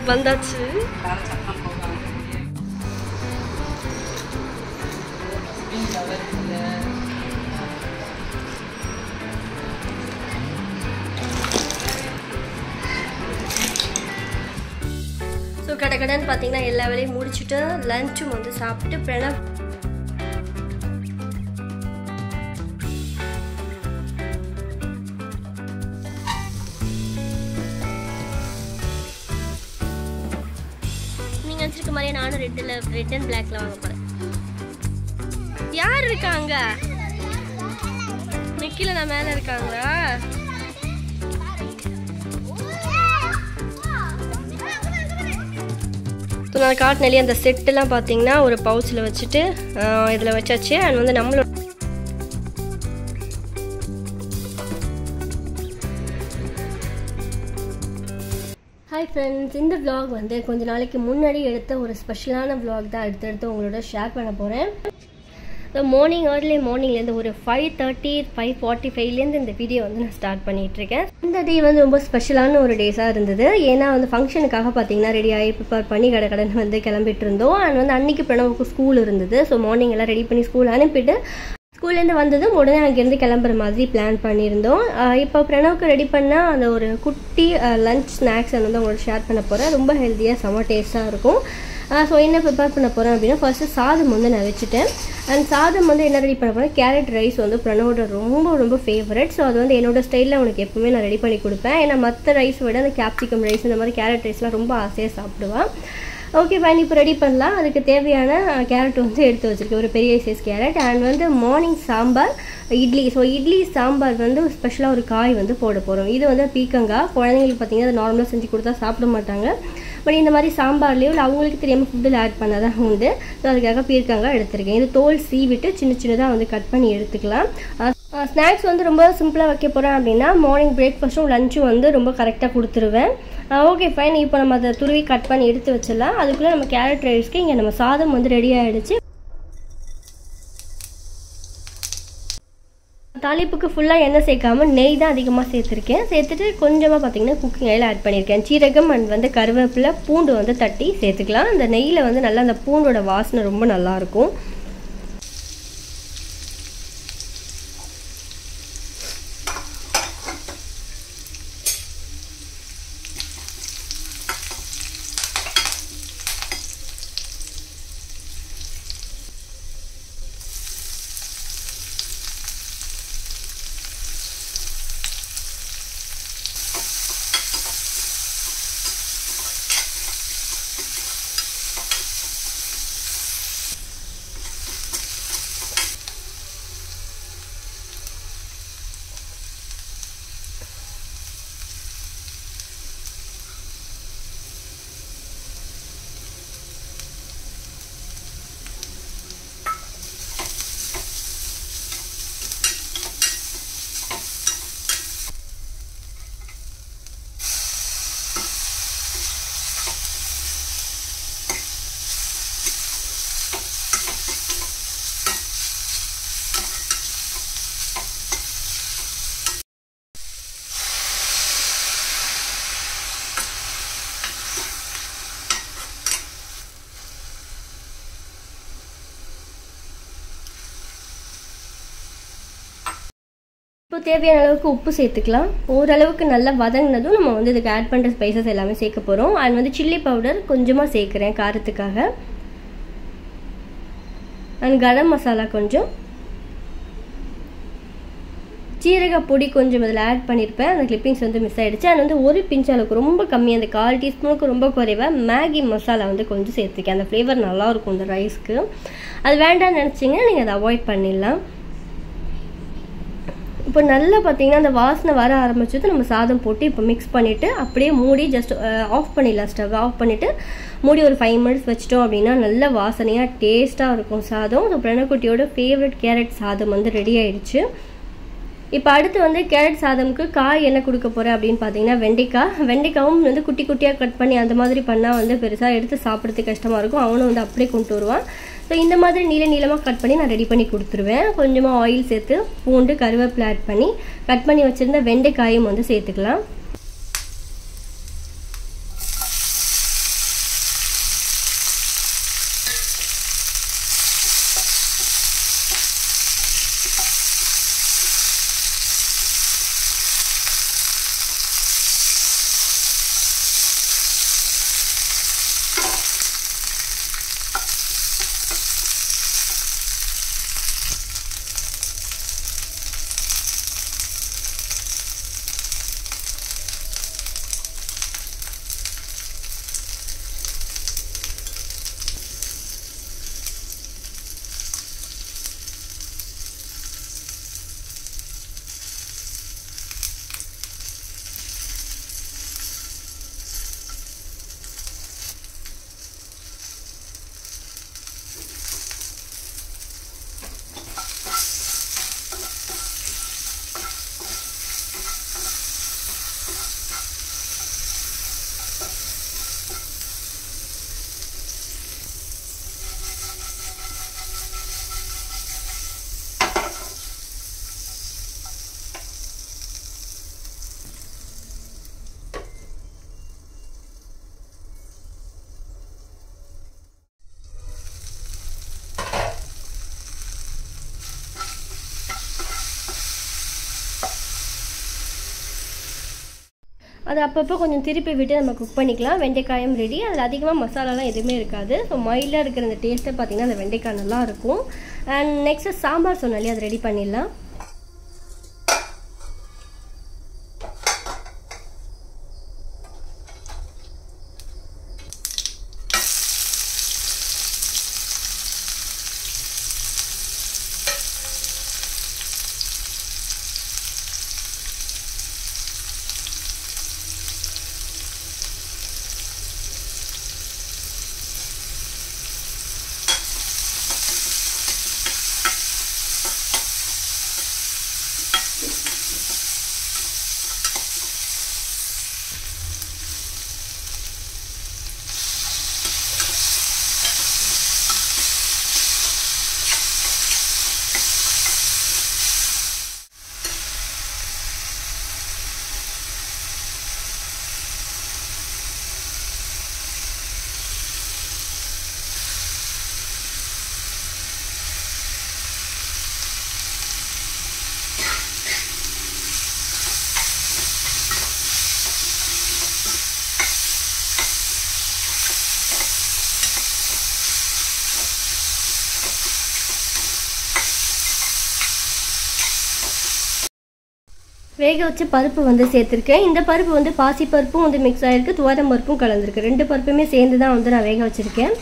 வந்தாச்சு. ஸோ கடைன்னு பார்த்தீங்கன்னா எல்லா வேலையும் முடிச்சுட்டு லஞ்சும் வந்து சாப்பிட்டு பிரணவ் நீங்கள் வச்சிருக்க மாதிரியே நானும் ரெட் அண்ட் பிளாக்ல வாங்க போகிறேன். யார் இருக்காங்க? நிக்கில நான் மேலே இருக்காங்களா? நான் காட்டினாலே அந்த செட்டெல்லாம் பார்த்தீங்கன்னா ஒரு பவுச்சில் வச்சுட்டு இதில் வச்சாச்சு. அண்ட் வந்து நம்மளோட ஹாய் ஃப்ரெண்ட்ஸ், இந்த vlog வந்து கொஞ்ச நாளைக்கு முன்னாடி எடுத்த ஒரு ஸ்பெஷலான vlog தான் அடுத்தடுத்து உங்களோட ஷேர் பண்ண போகிறேன். மார்னிங் ஏர்லி மார்னிங்லேருந்து ஒரு 5:30 5:45லேருந்து இந்த வீடியோ வந்து நான் ஸ்டார்ட் பண்ணிகிட்ருக்கேன். இந்த டே வந்து ரொம்ப ஸ்பெஷலான ஒரு டேஸாக இருந்தது. ஏன்னா வந்து ஃபங்க்ஷனுக்காக பார்த்தீங்கன்னா ரெடி ஆகி ப்ரிப்பேர் பண்ணி கடன் வந்து கிளம்பிட்டு இருந்தோம். அண்ட் வந்து அன்றைக்கி பிரணவுக்கு ஸ்கூல் இருந்தது. ஸோ மார்னிங் எல்லாம் ரெடி பண்ணி ஸ்கூல் அனுப்பிட்டு ஸ்கூல்லேருந்து வந்ததும் உடனே அங்கேருந்து கிளம்புற மாதிரி பிளான் பண்ணியிருந்தோம். இப்போ பிரணவுக்கு ரெடி பண்ணால் அந்த ஒரு குட்டி லஞ்ச் ஸ்நாக்ஸ் வந்து உங்களோட ஷேர் பண்ண போகிறேன். ரொம்ப ஹெல்த்தியாக செம்ம டேஸ்ட்டாக இருக்கும். ஸோ என்ன ப்ரிப்பேர் பண்ண போகிறேன் அப்படின்னா ஃபர்ஸ்ட்டு சாதம் வந்து நான் வச்சுட்டேன். அண்ட் சாதம் வந்து என்ன ரெடி பண்ண போகிறேன், கேரட் ரைஸ் வந்து பிரணவோட ரொம்ப ஃபேவரட். ஸோ அது வந்து என்னோடய ஸ்டைலில் அவனுக்கு எப்பவுமே நான் ரெடி பண்ணி கொடுப்பேன். ஏன்னா மற்ற ரைஸ் விட அந்த கேப்சிகம் ரைஸ் இந்த மாதிரி கேரட் ரைஸ்லாம் ரொம்ப ஆசையாக சாப்பிடுவான். ஓகே ஃபைன், இப்போ ரெடி பண்ணலாம். அதுக்கு தேவையான கேரட் வந்து எடுத்து வச்சுருக்கேன், ஒரு பெரிய சைஸ் கேரட். அண்ட் வந்து மார்னிங் சாம்பார் இட்லி. ஸோ இட்லி சாம்பார் வந்து ஸ்பெஷலாக ஒரு காய் வந்து போட போகிறோம். இது வந்து பீக்கங்காய். குழந்தைங்களுக்கு பார்த்தீங்கன்னா அது நார்மலாக செஞ்சு கொடுத்தா சாப்பிட மாட்டாங்க. பட் இந்த மாதிரி சாம்பார்லேயோ இல்லை அவங்களுக்கு தெரியாமல் ஃபுட்டில் ஆட் பண்ணால் தான் உண்டு. ஸோ அதுக்காக பீர்க்கங்காய் எடுத்துருக்கேன். இது தோல் சீவிட்டு சின்னதாக வந்து கட் பண்ணி எடுத்துக்கலாம். ஸ்நாக்ஸ் வந்து ரொம்ப சிம்பிளாக வைக்க போகிறேன் அப்படின்னா மார்னிங் பிரேக்ஃபாஸ்ட்டும் லஞ்சும் வந்து ரொம்ப கரெக்டாக கொடுத்துருவேன். ஓகே ஃபைன், இப்போ நம்ம அதை துருவி கட் பண்ணி எடுத்து வச்சிடலாம். அதுக்குள்ளே நம்ம கேரட் ரைஸ்க்கு இங்கே நம்ம சாதம் வந்து ரெடி ஆகிடுச்சு. தாளிப்புக்கு ஃபுல்லாக எண்ணெய் சேர்க்காமல் நெய் தான் அதிகமாக சேர்த்துருக்கேன். சேர்த்துட்டு கொஞ்சமாக பார்த்தீங்கன்னா குக்கிங் ஆயில் ஆட் பண்ணியிருக்கேன். சீரகம் அண்ட் வந்து கருவேப்பிலை பூண்டு வந்து தட்டி சேர்த்துக்கலாம். அந்த நெய்யில் வந்து நல்லா அந்த பூண்டோட வாசனை ரொம்ப நல்லாயிருக்கும். இப்போ தேவையான அளவுக்கு உப்பு சேர்த்துக்கலாம். ஓரளவுக்கு நல்லா வதங்கினதும் நம்ம வந்து இதுக்கு ஆட் பண்ணுற ஸ்பைசஸ் எல்லாமே சேர்க்க போகிறோம். அண்ட் வந்து சில்லி பவுடர் கொஞ்சமாக சேர்க்குறேன் காரத்துக்காக. அண்ட் கரம் மசாலா கொஞ்சம், சீரக பொடி கொஞ்சம் இதில் ஆட் பண்ணியிருப்பேன். அந்த கிளிப்பிங்ஸ் வந்து மிஸ் ஆகிடுச்சு. அது வந்து ஒரு பிஞ்ச் அளவுக்கு ரொம்ப கம்மி, அந்த 1/4 டீஸ்பூனுக்கு ரொம்ப குறைவாக மேகி மசாலா வந்து கொஞ்சம் சேர்த்துக்கேன். அந்த ஃப்ளேவர் நல்லாயிருக்கும் இந்த ரைஸ்க்கு. அது வேண்டாம்னு நினச்சிங்கன்னா நீங்கள் அதை அவாய்ட் பண்ணிடலாம். இப்போ நல்லா பார்த்தீங்கன்னா அந்த வாசனை வர ஆரம்பிச்சது நம்ம சாதம் போட்டு இப்போ மிக்ஸ் பண்ணிவிட்டு அப்படியே மூடி ஜஸ்ட் ஆஃப் பண்ணிடலாம். ஸ்டவ் ஆஃப் பண்ணிவிட்டு மூடி ஒரு 5 மினிட்ஸ் வச்சிட்டோம் அப்படின்னா நல்ல வாசனையாக டேஸ்ட்டாக இருக்கும் சாதம். ஸோ பிரணக்குட்டியோட ஃபேவரட் கேரட் சாதம் வந்து ரெடி ஆயிடுச்சு. இப்போ அடுத்து வந்து கேரட் சாதமுக்கு காய் என்ன கொடுக்க போகிறேன் அப்படின்னு பார்த்தீங்கன்னா வெண்டைக்காவும் வந்து குட்டி குட்டியாக கட் பண்ணி அந்த மாதிரி பண்ணால் வந்து பெருசாக எடுத்து சாப்பிட்றதுக்கு கஷ்டமாக இருக்கும். அவனும் வந்து அப்படியே கொண்டு வருவான். ஸோ இந்த மாதிரி நீளமாக கட் பண்ணி நான் ரெடி பண்ணி கொடுத்துருவேன். கொஞ்சமாக ஆயில் சேர்த்து பூண்டு கருவேப்பிலை ஆட் பண்ணி கட் பண்ணி வச்சுருந்த வெண்டைக்காயும் வந்து சேர்த்துக்கலாம். அது அப்பப்போ கொஞ்சம் திருப்பி விட்டு நம்ம குக் பண்ணிக்கலாம். வெண்டைக்காயும் ரெடி. அதில் அதிகமாக மசாலாலாம் எதுவுமே இருக்காது. ஸோ மைல்டாக இருக்கிற அந்த டேஸ்ட்டை பார்த்திங்கன்னா அந்த வெண்டைக்காய் நல்லாயிருக்கும். அண்ட் நெக்ஸ்ட்டு சாம்பார் சொன்னாலே அது ரெடி பண்ணிடலாம். வேக வச்ச பருப்பு வந்து சேர்த்துருக்கேன். இந்த பருப்பு வந்து பாசி பருப்பும் வந்து மிக்ஸ் ஆகிருக்கு, துவரம் பருப்பும் கலந்துருக்கு. 2 பருப்புமே சேர்ந்து தான் வந்து நான் வேக வச்சுருக்கேன்.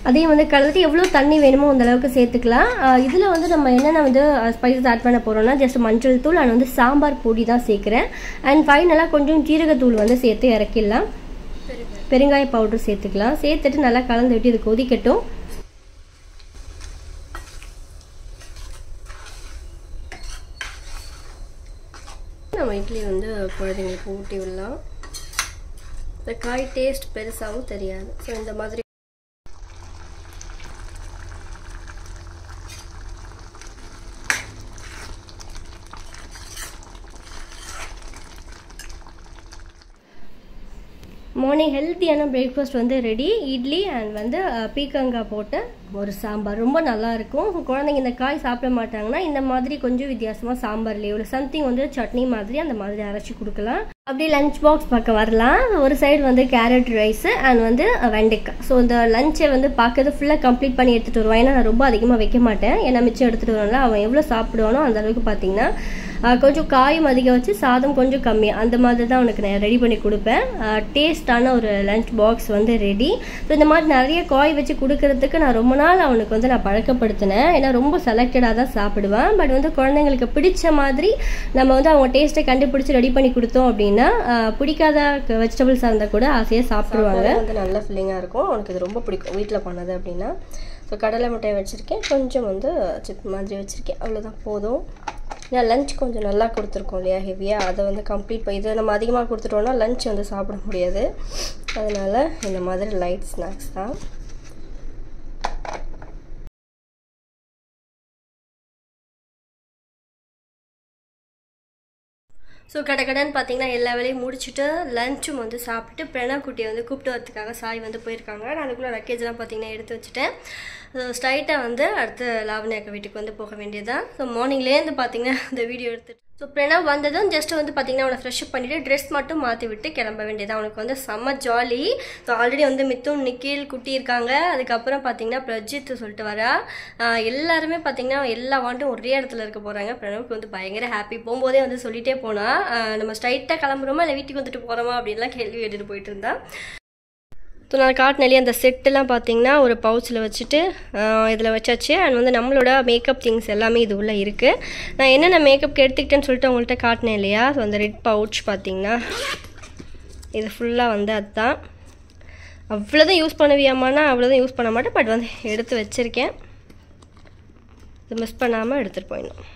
அதையும் வந்து கலந்துட்டு எவ்வளோ தண்ணி வேணுமோ அந்த அளவுக்கு சேர்த்துக்கலாம். இதில் வந்து நம்ம என்னென்ன வந்து ஸ்பைசஸ் ஆட் பண்ண போகிறோம்னா ஜஸ்ட் மஞ்சள் தூள் அண்ட் வந்து சாம்பார் பொடி தான் சேர்க்குறேன். அண்ட் ஃபைனலாக கொஞ்சம் ஜீரகத்தூள் வந்து சேர்த்து இறக்கிடலாம். பெருங்காய பவுடர் சேர்த்துக்கலாம். சேர்த்துட்டு நல்லா கலந்து விட்டு இது கொதிக்கட்டும். நம்ம இட்லி வந்து குழந்தைங்களுக்கு ஊட்டி விடலாம். இந்த காய் டேஸ்ட் பெருசாகவும் தெரியாது. ஸோ இந்த மாதிரி மார்னிங் ஹெல்த்தியான பிரேக்ஃபாஸ்ட் வந்து ரெடி. இட்லி அண்ட் வந்து பீக்கங்காய் போட்டு ஒரு சாம்பார் ரொம்ப நல்லாயிருக்கும். குழந்தைங்க இந்த காய் சாப்பிட மாட்டாங்கன்னா இந்த மாதிரி கொஞ்சம் வித்தியாசமாக சாம்பார்லேயே ஒரு சம்திங் வந்து சட்னி மாதிரி அந்த மாதிரி அரைச்சி கொடுக்கலாம். அப்படியே லஞ்ச் பாக்ஸ் பக்கம் வரலாம். ஒரு சைடு வந்து கேரட் ரைஸு அண்ட் வந்து வெண்டைக்காய். ஸோ இந்த லஞ்சை வந்து பார்க்கறது ஃபுல்லாக கம்ப்ளீட் பண்ணி எடுத்துகிட்டு வருவான். ஏன்னா நான் ரொம்ப அதிகமாக வைக்க மாட்டேன். ஏன்னா மிச்சம் எடுத்துகிட்டு வரல. அவன் எவ்வளோ சாப்பிடுவானோ அந்த அளவுக்கு பார்த்தீங்கன்னா கொஞ்சம் காயும் அதிகம் வச்சு சாதம் கொஞ்சம் கம்மியாக அந்த மாதிரி தான் உனக்கு நான் ரெடி பண்ணி கொடுப்பேன். டேஸ்டான ஒரு லஞ்ச் பாக்ஸ் வந்து ரெடி. ஸோ இந்த மாதிரி நிறைய காய் வச்சு கொடுக்கறதுக்கு நான் ரொம்ப நாள் அவனுக்கு வந்து நான் பழக்கப்படுத்தினேன். ஏன்னா ரொம்ப செலக்டடாக தான் சாப்பிடுவான். பட் வந்து குழந்தைங்களுக்கு பிடிச்ச மாதிரி நம்ம வந்து அவங்க டேஸ்ட்டை கண்டுபிடிச்சி ரெடி பண்ணி கொடுத்தோம் அப்படின்னா பிடிக்காத வெஜிடபிள்ஸாக இருந்தால் கூட ஆசையாக சாப்பிடுவாங்க. வந்து நல்ல ஃபில்லிங்காக இருக்கும். அவனுக்கு இது ரொம்ப பிடிக்கும் வீட்டில் பண்ணது அப்படின்னா. ஸோ கடலை மிட்டாய் வச்சுருக்கேன், கொஞ்சம் வந்து சிப் மாதிரி வச்சுருக்கேன், அவ்வளோதான் போதும். ஏன்னா லஞ்ச் கொஞ்சம் நல்லா கொடுத்துருக்கோம் இல்லையா, ஹெவியாக. அதை வந்து கம்ப்ளீட் இதை நம்ம அதிகமாக கொடுத்துட்டோம்னா லஞ்ச் வந்து சாப்பிட முடியாது. அதனால் இந்த மாதிரி லைட் ஸ்நாக்ஸ் தான். ஸோ கடைன்னு பார்த்தீங்கன்னா எல்லா வேலையும் முடிச்சுட்டு லஞ்சும் வந்து சாப்பிட்டு பிரணவ் குட்டியை வந்து கூப்பிட்டு வரதுக்காக சாய் வந்து போயிருக்காங்க. நான் அதுக்குள்ளே லக்கேஜ்லாம் பார்த்தீங்கன்னா எடுத்து வச்சுட்டேன். ஸோ ஸ்ட்ரைட்டாக வந்து அடுத்து லாவண்யாக்கா வீட்டுக்கு வந்து போக வேண்டியதுதான். ஸோ மார்னிங்லேருந்து பார்த்தீங்கன்னா இந்த வீடியோ எடுத்துட்டு ஸோ பிரணவ் வந்ததும் ஜஸ்ட் வந்து பார்த்தீங்கன்னா அவனை ஃப்ரெஷ்அப் பண்ணிவிட்டு ட்ரெஸ் மட்டும் மாற்றி விட்டு கிளம்ப வேண்டியதான். அவனுக்கு வந்து செம்ம ஜாலி. ஸோ ஆல்ரெடி வந்து மித்துன் நிக்கில் குட்டி இருக்காங்க. அதுக்கப்புறம் பார்த்தீங்கன்னா பிரஜித் சொல்லிட்டு வரா. எல்லாருமே பார்த்தீங்கன்னா எல்லா வாண்டும் ஒரே இடத்துல இருக்க போகிறாங்க. பிரணவுக்கு வந்து பயங்கர ஹாப்பி. போகும்போதே வந்து சொல்லிகிட்டே போனால் நம்ம ஸ்ட்ரைட்டாக கிளம்புறோமா இல்லை வீட்டுக்கு வந்துட்டு போகிறோமா அப்படின்லாம் கேள்வி கேட்டுட்டு போயிட்டு இருந்தான். ஸோ நான் காட்டினாலே அந்த செட்டெல்லாம் பார்த்தீங்கன்னா ஒரு பவுச்சில் வச்சுட்டு இதில் வச்சாச்சு. அண்ட் வந்து நம்மளோட மேக்கப் திங்ஸ் எல்லாமே இது உள்ளே இருக்குது. நான் என்னென்ன மேக்கப்க்கு எடுத்துக்கிட்டேன்னு சொல்லிட்டு உங்கள்கிட்ட காட்டினேன் இல்லையா. ஸோ அந்த ரெட் பவுச் பார்த்தீங்கன்னா இது ஃபுல்லாக வந்து அதுதான். அவ்வளோதான் யூஸ் பண்ணுவியாமான்னா அவ்வளோதான் யூஸ் பண்ண மாட்டேன். பட் வந்து எடுத்து வச்சுருக்கேன். இது மிஸ் பண்ணாமல் எடுத்துகிட்டு போயிடணும்.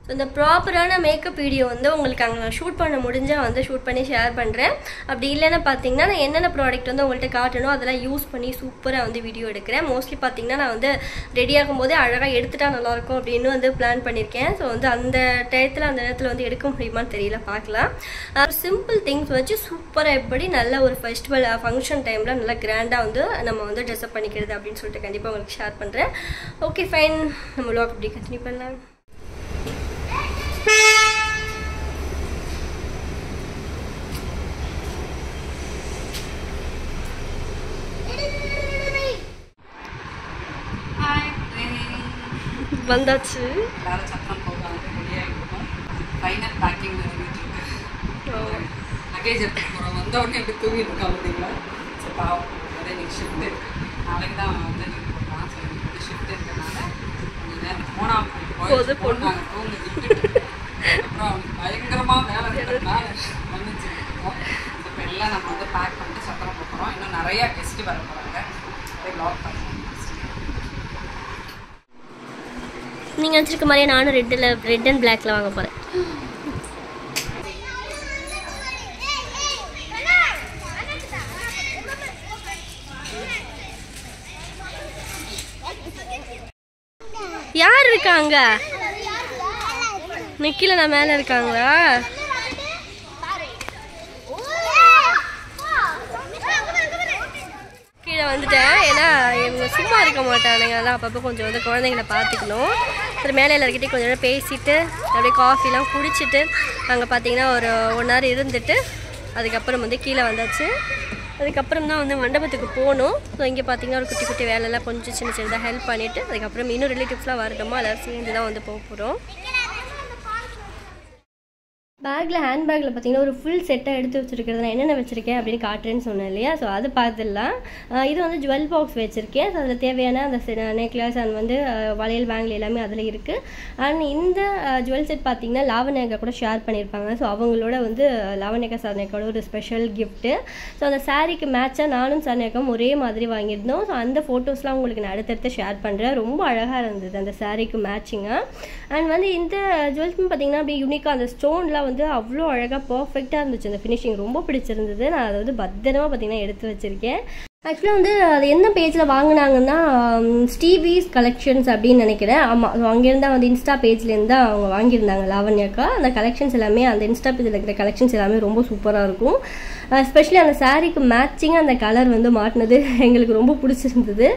ஸோ இந்த ப்ராப்பரான மேக்கப் வீடியோ வந்து உங்களுக்கு அங்கே நான் ஷூட் பண்ண முடிஞ்சால் வந்து ஷூட் பண்ணி ஷேர் பண்ணுறேன். அப்படி இல்லைன்னா பார்த்தீங்கன்னா நான் என்னென்ன ப்ராடக்ட் வந்து உங்கள்கிட்ட காட்டணும் அதெல்லாம் யூஸ் பண்ணி சூப்பராக வந்து வீடியோ எடுக்கிறேன். மோஸ்ட்லி பார்த்தீங்கன்னா நான் வந்து ரெடி ஆகும்போதே அழகாக எடுத்துட்டா நல்லாயிருக்கும் அப்படின்னு வந்து பிளான் பண்ணியிருக்கேன். ஸோ வந்து அந்த நேரத்தில் வந்து எடுக்க முடியுமான்னு தெரியல, பார்க்கலாம். சிம்பிள் திங்ஸ் வச்சு சூப்பராக எப்படி நல்ல ஒரு ஃபெஸ்டிவல் ஃபங்க்ஷன் டைமில் நல்லா கிராண்டாக வந்து நம்ம வந்து ட்ரெஸ்அப் பண்ணிக்கிறது அப்படின்னு சொல்லிட்டு கண்டிப்பாக உங்களுக்கு ஷேர் பண்ணுறேன். ஓகே ஃபைன், நம்ம vlog அப்படி கண்டினியூ பண்ணலாம். வந்தாச்சு. எல்லாரும் சத்திரம் போகாது ரெடியாக இருக்கும். ஃபைனல் பேக்கிங் நடந்துட்டு இருக்கு. லக்கேஜ் எடுத்துகிட்டு போகிறோம். வந்த உடனே எப்படி தூங்கிட்டு இருக்கா பார்த்தீங்களா? சரி பாவம், அதே இன்னைக்கு ஷிஃப்ட் இருக்குது. நாளைக்கு தான் வந்து லீவ் போடலாம். ஸோ இன்னைக்கு ஷிஃப்ட் இருக்கிறதுனால கொஞ்சம் நேரம் போனால் நாங்கள் தூங்க விட்டுட்டு அப்புறம் அவனுக்கு பயங்கரமாக வேலை இருக்கிறதுனால வந்துச்சுருக்கோம். இப்போ எல்லாம் நம்ம வந்து பேக் பண்ணிட்டு சத்திரம் போகிறோம். இன்னும் நிறையா கெஸ்ட்டு வர போகிறாங்க. அப்படியே லாக் பண்ணுவோம். நீங்கள் வச்சுருக்க மாதிரியே நானும் ரெட் அண்ட் பிளாக்ல வாங்க போகிறேன். யார் இருக்காங்க? நிக்கில நான் மேலே இருக்காங்களா? கீழே வந்துட்டேன். ஏன்னா இவங்க சும்மா இருக்க மாட்டானுங்க. அதெல்லாம் அப்பப்போ கொஞ்சம் வந்து குழந்தைங்கள பார்த்துக்கணும். அப்புறம் மேலே எல்லாருக்கிட்டே கொஞ்சம் நேரம் பேசிட்டு அப்படியே காஃபிலாம் குடிச்சிட்டு அங்கே பார்த்தீங்கன்னா ஒரு 1 hour இருந்துட்டு அதுக்கப்புறம் வந்து கீழே வந்தாச்சு. அதுக்கப்புறம் தான் வந்து மண்டபத்துக்கு போகணும். ஸோ இங்கே பார்த்தீங்கன்னா ஒரு குட்டி குட்டி வேலையெல்லாம் கொஞ்சம் சின்ன சின்னதாக ஹெல்ப் பண்ணிவிட்டு அதுக்கப்புறம் இன்னும் ரிலேட்டிவ்ஸ்லாம் வரட்டுமோ எல்லோரும் சேர்ந்து தான் வந்து போக போகிறோம். பேக்கில் ஹேண்ட் பேக்கில் பார்த்தீங்கன்னா ஒரு ஃபுல் செட்டாக எடுத்து வச்சுருக்கிறது. நான் என்னென்ன வச்சுருக்கேன் அப்படின்னு காட்டுறேன்னு சொன்னேன் இல்லையா? ஸோ அது பார்த்துடலாம். இது வந்து ஜுவல் பாக்ஸ் வச்சுருக்கேன். ஸோ அதில் தேவையான அந்த நெக்லஸ் அண்ட் வந்து வளையல் பேங்கில் எல்லாமே அதில் இருக்குது. அண்ட் இந்த ஜுவல் செட் பார்த்தீங்கன்னா லாவண்யா கூட ஷேர் பண்ணியிருப்பாங்க. ஸோ அவங்களோட வந்து லாவண்யா சரண்யாக்கோட ஒரு ஸ்பெஷல் கிஃப்ட்டு. ஸோ அந்த சாரீக்கு மேட்சாக நானும் சரண்யாக்கும் ஒரே மாதிரி வாங்கியிருந்தோம். ஸோ அந்த ஃபோட்டோஸ்லாம் உங்களுக்கு நான் அடுத்தடுத்து ஷேர் பண்ணுறேன். ரொம்ப அழகாக இருந்தது அந்த சாரீக்கு மேட்சிங்காக. அண்ட் வந்து இந்த ஜுவல்ஸ்னு பார்த்தீங்கன்னா அப்படியே யூனிக்காக அந்த ஸ்டோன்லாம் வந்து அவ்வளோ அழகாக பர்ஃபெக்டாக இருந்துச்சு. அந்த ஃபினிஷிங் ரொம்ப பிடிச்சிருந்தது. நான் அதை வந்து பத்திரமா பார்த்தீங்கன்னா எடுத்து வச்சுருக்கேன். ஆக்சுவலாக வந்து அது என்ன பேஜில் வாங்கினாங்கன்னா ஸ்டீவிஸ் கலெக்ஷன்ஸ் அப்படின்னு நினைக்கிறேன். ஆமாம், ஸோ அங்கேருந்து வந்து இன்ஸ்டா பேஜ்லேருந்து தான் அவங்க வாங்கியிருந்தாங்க லாவண்யாக்கா. அந்த கலெக்ஷன்ஸ் எல்லாமே அந்த இன்ஸ்டா பேஜில் இருக்கிற கலெக்ஷன்ஸ் எல்லாமே ரொம்ப சூப்பராக இருக்கும். எஸ்பெஷலி அந்த சாரீக்கு மேட்சிங்காக அந்த கலர் வந்து மாட்டினது எங்களுக்கு ரொம்ப பிடிச்சிருந்தது.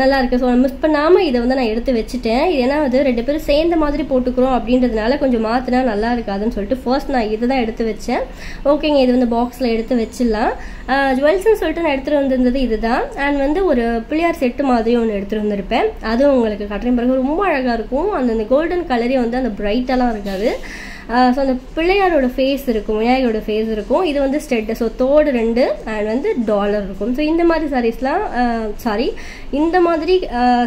நல்லாயிருக்கு. ஸோ மிஸ் பண்ணாமல் இதை வந்து நான் எடுத்து வச்சுட்டேன். ஏன்னா வந்து 2 பேரும் சேர்ந்த மாதிரி போட்டுக்கிறோம் அப்படின்றதுனால கொஞ்சம் மாற்றினா நல்லா இருக்காதுன்னு சொல்லிட்டு ஃபர்ஸ்ட் நான் இதை தான் எடுத்து வச்சேன். ஓகேங்க, இது வந்து பாக்ஸில் எடுத்து வச்சிடலாம். ஜுவல்ஸ்ன்னு சொல்லிட்டு நான் எடுத்துகிட்டு வந்திருந்தது இதுதான். அண்ட் வந்து ஒரு பிள்ளையார் செட்டு மாதிரி ஒன்று எடுத்துகிட்டு வந்திருப்பேன். அதுவும் உங்களுக்கு கட்டுற பிறகு ரொம்ப அழகாக இருக்கும். அந்த கோல்டன் கலரே வந்து அந்த பிரைட்டெல்லாம் இருக்காது. ஸோ அந்த பிள்ளையாரோட ஃபேஸ் இருக்கும், விநாயகரோட ஃபேஸ் இருக்கும். இது வந்து ஸ்டெட்டு, ஸோ தோடு 2 அண்ட் வந்து டாலர் இருக்கும். ஸோ இந்த மாதிரி சாரீஸ்லாம் இந்த மாதிரி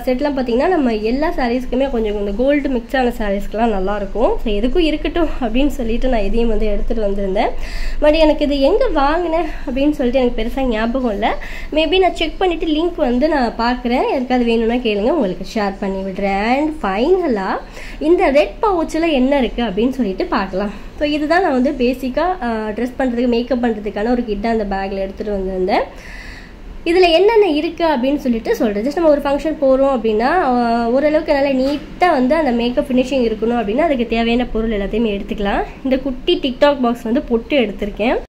செட்லாம் பார்த்தீங்கன்னா நம்ம எல்லா சாரீஸ்க்குமே கொஞ்சம் இந்த கோல்டு மிக்ஸ் ஆன சாரீஸ்க்கெலாம் நல்லாயிருக்கும். ஸோ எதுக்கும் இருக்கட்டும் அப்படின்னு சொல்லிட்டு நான் இதையும் வந்து எடுத்துகிட்டு வந்திருந்தேன். பட் எனக்கு இது எங்கே வாங்கினேன் அப்படின்னு சொல்லிட்டு எனக்கு பெருசாக ஞாபகம் இல்லை. மேபி நான் செக் பண்ணிவிட்டு லிங்க் வந்து நான் பார்க்குறேன். யாருக்காவது வேணும்னா கேளுங்க, உங்களுக்கு ஷேர் பண்ணி விடுறேன். அண்ட் ஃபைனலாக இந்த ரெட் பவுச்சில் என்ன இருக்குது அப்படின்னு சொல்லிட்டு பார்க்கலாம். ஸோ இதுதான் நான் வந்து பேசிக்காக ட்ரெஸ் பண்ணுறதுக்கு மேக்கப் பண்ணுறதுக்கான ஒரு கிட்டாக அந்த பேக்கில் எடுத்துகிட்டு வந்திருந்தேன். இதில் என்னென்ன இருக்குது அப்படின்னு சொல்லிட்டு சொல்கிறேன். ஜஸ்ட் நம்ம ஒரு ஃபங்க்ஷன் போகிறோம் அப்படின்னா ஓரளவுக்கு நல்லா நீட்டாக வந்து அந்த மேக்கப் ஃபினிஷிங் இருக்கணும் அப்படின்னா அதுக்கு தேவையான பொருள் எல்லாத்தையுமே எடுத்துக்கலாம். இந்த குட்டி டிக்டாக் பாக்ஸ் வந்து பொட்டு எடுத்திருக்கேன்.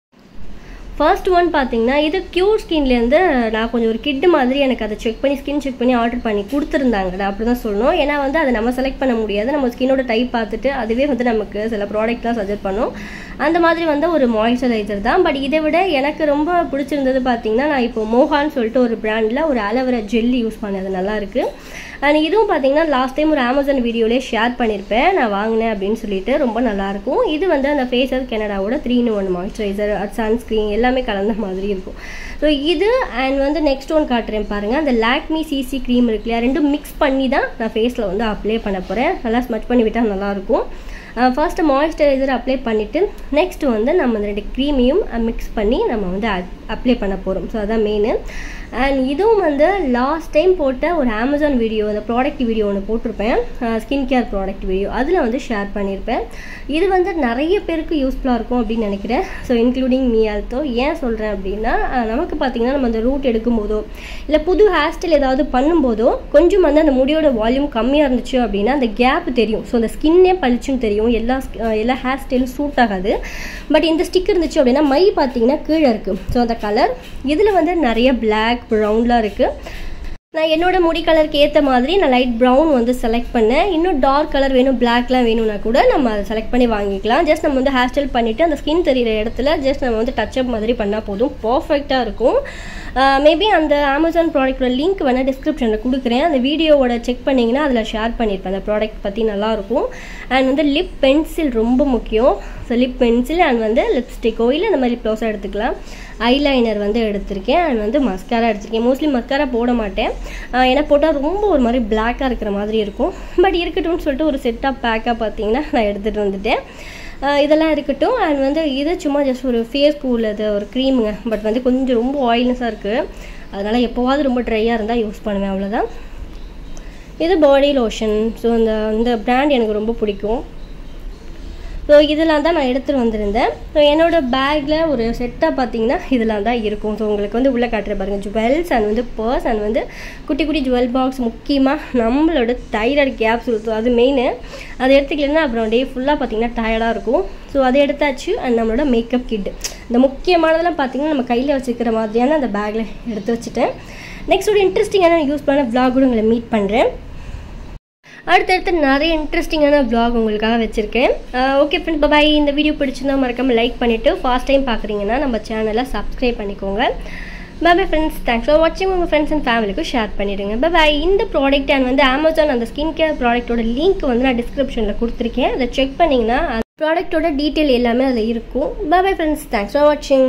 ஃபர்ஸ்ட் ஒன் பார்த்தீங்கன்னா இது க்யூர் ஸ்கின்லேருந்து நான் கொஞ்சம் ஒரு கிட்டு மாதிரி எனக்கு அதை ஸ்கின் செக் பண்ணி ஆர்டர் பண்ணி கொடுத்துருந்தாங்கடா, அப்படி தான் சொல்லணும். ஏன்னா வந்து அதை நம்ம செலக்ட் பண்ண முடியாது. நம்ம ஸ்கின்னோட டைப் பார்த்துட்டு அதுவே வந்து நமக்கு சில ப்ராடக்ட்லாம் சஜெஸ்ட் பண்ணும். அந்த மாதிரி வந்து ஒரு மாய்ஸ்சரைசர் தான். பட் இதை விட எனக்கு ரொம்ப பிடிச்சிருந்தது பார்த்தீங்கன்னா நான் இப்போ மோகான்னு சொல்லிட்டு ஒரு பிராண்டில் ஒரு அலோவேரா ஜெல்லி யூஸ் பண்ணது நல்லாயிருக்கு. அண்ட் இதுவும் பார்த்தீங்கன்னா லாஸ்ட் டைம் ஒரு அமேசான் வீடியோலேயே ஷேர் பண்ணியிருப்பேன் நான் வாங்கினேன் அப்படின்னு சொல்லிட்டு. ரொம்ப நல்லாயிருக்கும். இது வந்து அந்த ஃபேஸர் கனடாவோட 3-in-1 மாய்ஸ்சரைசர், சன்ஸ்க்ரீன் எல்லாமே கலந்த மாதிரி இருக்கும். ஸோ இது அண்ட் வந்து நெக்ஸ்ட் ஒன் காட்டுறேன் பாருங்கள். அந்த லாக்மி சிசி க்ரீம் இருக்கு இல்லையா, 2 மிக்ஸ் பண்ணி தான் நான் ஃபேஸில் வந்து அப்ளை பண்ண போகிறேன். நல்லா ஸ்மச் பண்ணி விட்டால் நல்லாயிருக்கும். ஃபர்ஸ்ட்டு மாய்ஸ்சரைசர் அப்ளை பண்ணிவிட்டு நெக்ஸ்ட்டு வந்து நம்ம அந்த 2 க்ரீமையும் மிக்ஸ் பண்ணி நம்ம வந்து அப்ளை பண்ண போகிறோம். ஸோ அதான் மெயின். அண்ட் இதுவும் வந்து லாஸ்ட் டைம் போட்ட ஒரு அமேசான் வீடியோ, அந்த ப்ராடக்ட் வீடியோ ஒன்று போட்டிருப்பேன், ஸ்கின் கேர் ப்ராடக்ட் வீடியோ, அதில் வந்து ஷேர் பண்ணியிருப்பேன். இது வந்து நிறைய பேருக்கு யூஸ்ஃபுல்லாக இருக்கும் அப்படின்னு நினைக்கிறேன். So including me also. ஏன் சொல்கிறேன் அப்படின்னா நமக்கு பார்த்திங்கன்னா நம்ம அந்த ரூட் எடுக்கும்போதோ இல்லை புது ஹேர் ஸ்டைல் ஏதாவது பண்ணும்போதோ கொஞ்சம் வந்து அந்த முடியோட வால்யூம் கம்மியாக இருந்துச்சு அப்படின்னா அந்த கேப் தெரியும். ஸோ அந்த ஸ்கின்னே பளிச்சுன்னு தெரியும். எல்லா ஹேர் ஸ்டைலும் சூட் ஆகாது. பட் இந்த ஸ்டிக் இருந்துச்சு அப்படின்னா மை பார்த்தீங்கன்னா கீழே இருக்குது. ஸோ அந்த கலர் இதில் வந்து நிறைய பிளாக் ப்ரௌன்லாம் இருக்குது. நான் என்னோட முடி கலருக்கு ஏற்ற மாதிரி நான் லைட் ப்ரௌன் வந்து செலக்ட் பண்ணேன். இன்னும் டார்க் கலர் வேணும், பிளாக்லாம் வேணும்னா கூட நம்ம அதை செலக்ட் பண்ணி வாங்கிக்கலாம். ஜஸ்ட் நம்ம வந்து ஹேர் ஸ்டைல் பண்ணிவிட்டு அந்த ஸ்கின் தெரியிற இடத்துல ஜஸ்ட் நம்ம வந்து டச் அப் மாதிரி பண்ணால் போதும், பர்ஃபெக்டாக இருக்கும். மேபி அந்த அமேசான் ப்ராடக்ட்டோட லிங்க் வேணால் டிஸ்கிரிப்ஷனில் கொடுக்குறேன். அந்த வீடியோவோட செக் பண்ணிங்கன்னா அதில் ஷேர் பண்ணியிருப்பேன். அந்த ப்ராடக்ட் பற்றி நல்லாயிருக்கும். அண்ட் வந்து லிப் பென்சில் ரொம்ப முக்கியம். ஸோ லிப் பென்சில் அண்ட் வந்து லிப்ஸ்டிக்கோ இல்லை இந்த மாதிரி க்ளோஸாக எடுத்துக்கலாம். ஐலைனர் வந்து எடுத்திருக்கேன் அண்ட் வந்து மஸ்காரா எடுத்திருக்கேன். மோஸ்ட்லி மஸ்காரா போட மாட்டேன், ஏன்னா போட்டால் ரொம்ப ஒரு மாதிரி பிளாக்காக இருக்கிற மாதிரி இருக்கும். பட் இருக்கட்டும்னு சொல்லிட்டு ஒரு செட் ஆஃப் பேக்காக பார்த்தீங்கன்னா நான் எடுத்துகிட்டு வந்துட்டேன். இதெல்லாம் இருக்கட்டும். அண்ட் வந்து இது சும்மா ஜஸ்ட் ஒரு ஃபேஸ் உள்ளது ஒரு க்ரீமுங்க. பட் வந்து கொஞ்சம் ரொம்ப ஆயில்னஸாக இருக்குது, அதனால் எப்போவாவது ரொம்ப ட்ரையாக இருந்தால் யூஸ் பண்ணுவேன், அவ்வளோதான். இது பாடி லோஷன். ஸோ இந்த பிராண்ட் எனக்கு ரொம்ப பிடிக்கும். ஸோ இதெல்லாம் தான் நான் எடுத்துகிட்டு வந்திருந்தேன். ஸோ என்னோடய பேக்கில் ஒரு செட்டாக பார்த்தீங்கன்னா இதெல்லாம் தான் இருக்கும். ஸோ உங்களுக்கு வந்து உள்ளே காட்டுற பாருங்கள், ஜுவல்ஸ் அண்ட் வந்து பர்ஸ் அண்ட் வந்து குட்டி குட்டி ஜுவல் பாக்ஸ். முக்கியமாக நம்மளோட தைராய்டு கேப்சூல், ஸோ அது மெயின். அதை எடுத்துக்கலன்னா அப்புறம் டே ஃபுல்லாக பார்த்தீங்கன்னா டயர்டாக இருக்கும். ஸோ அதை எடுத்தாச்சு. அண்ட் நம்மளோட மேக்கப் கிட், இந்த முக்கியமானதெல்லாம் பார்த்தீங்கன்னா நம்ம கையில் வச்சுக்கிற மாதிரியான அந்த பேக்கில் எடுத்து வச்சுட்டேன். நெக்ஸ்ட் ஒரு இன்ட்ரெஸ்டிங்கான யூஸ் பண்ண விளாக் கூட உங்களை மீட் பண்ணுறேன். அடுத்தடுத்து நிறைய இன்ட்ரெஸ்டிங்கான விளாக் உங்களுக்காக வச்சுருக்கேன். ஓகே ஃப்ரெண்ட்ஸ், பாய். இந்த வீடியோ பிடிச்சிருந்தா மறக்காமல் லைக் பண்ணிவிட்டு ஃபர்ஸ்ட் டைம் பார்க்குறீங்கன்னா நம்ம சேனலை சப்ஸ்கிரைப் பண்ணிக்கோங்க. பாய் ஃப்ரெண்ட்ஸ், தேங்க்ஸ் ஃபார் வாட்சிங். உங்கள் ஃப்ரெண்ட்ஸ் அண்ட் ஃபேமிலிக்கும் ஷேர் பண்ணிவிடுங்க. பாய். இந்த ப்ராடக்ட் அண்ட் வந்து அமேசான் அந்த ஸ்கின் கேர் ப்ராடக்ட்டோட லிங்க் வந்து நான் டிஸ்கிரிப்ஷனில் கொடுத்துருக்கேன். அதை செக் பண்ணிங்கன்னா அந்த ப்ராடக்ட்டோட டீட்டெயில் எல்லாமே அதில் இருக்கும். பாய் ஃப்ரெண்ட்ஸ், தேங்க்ஸ் ஃபார் வாட்சிங்.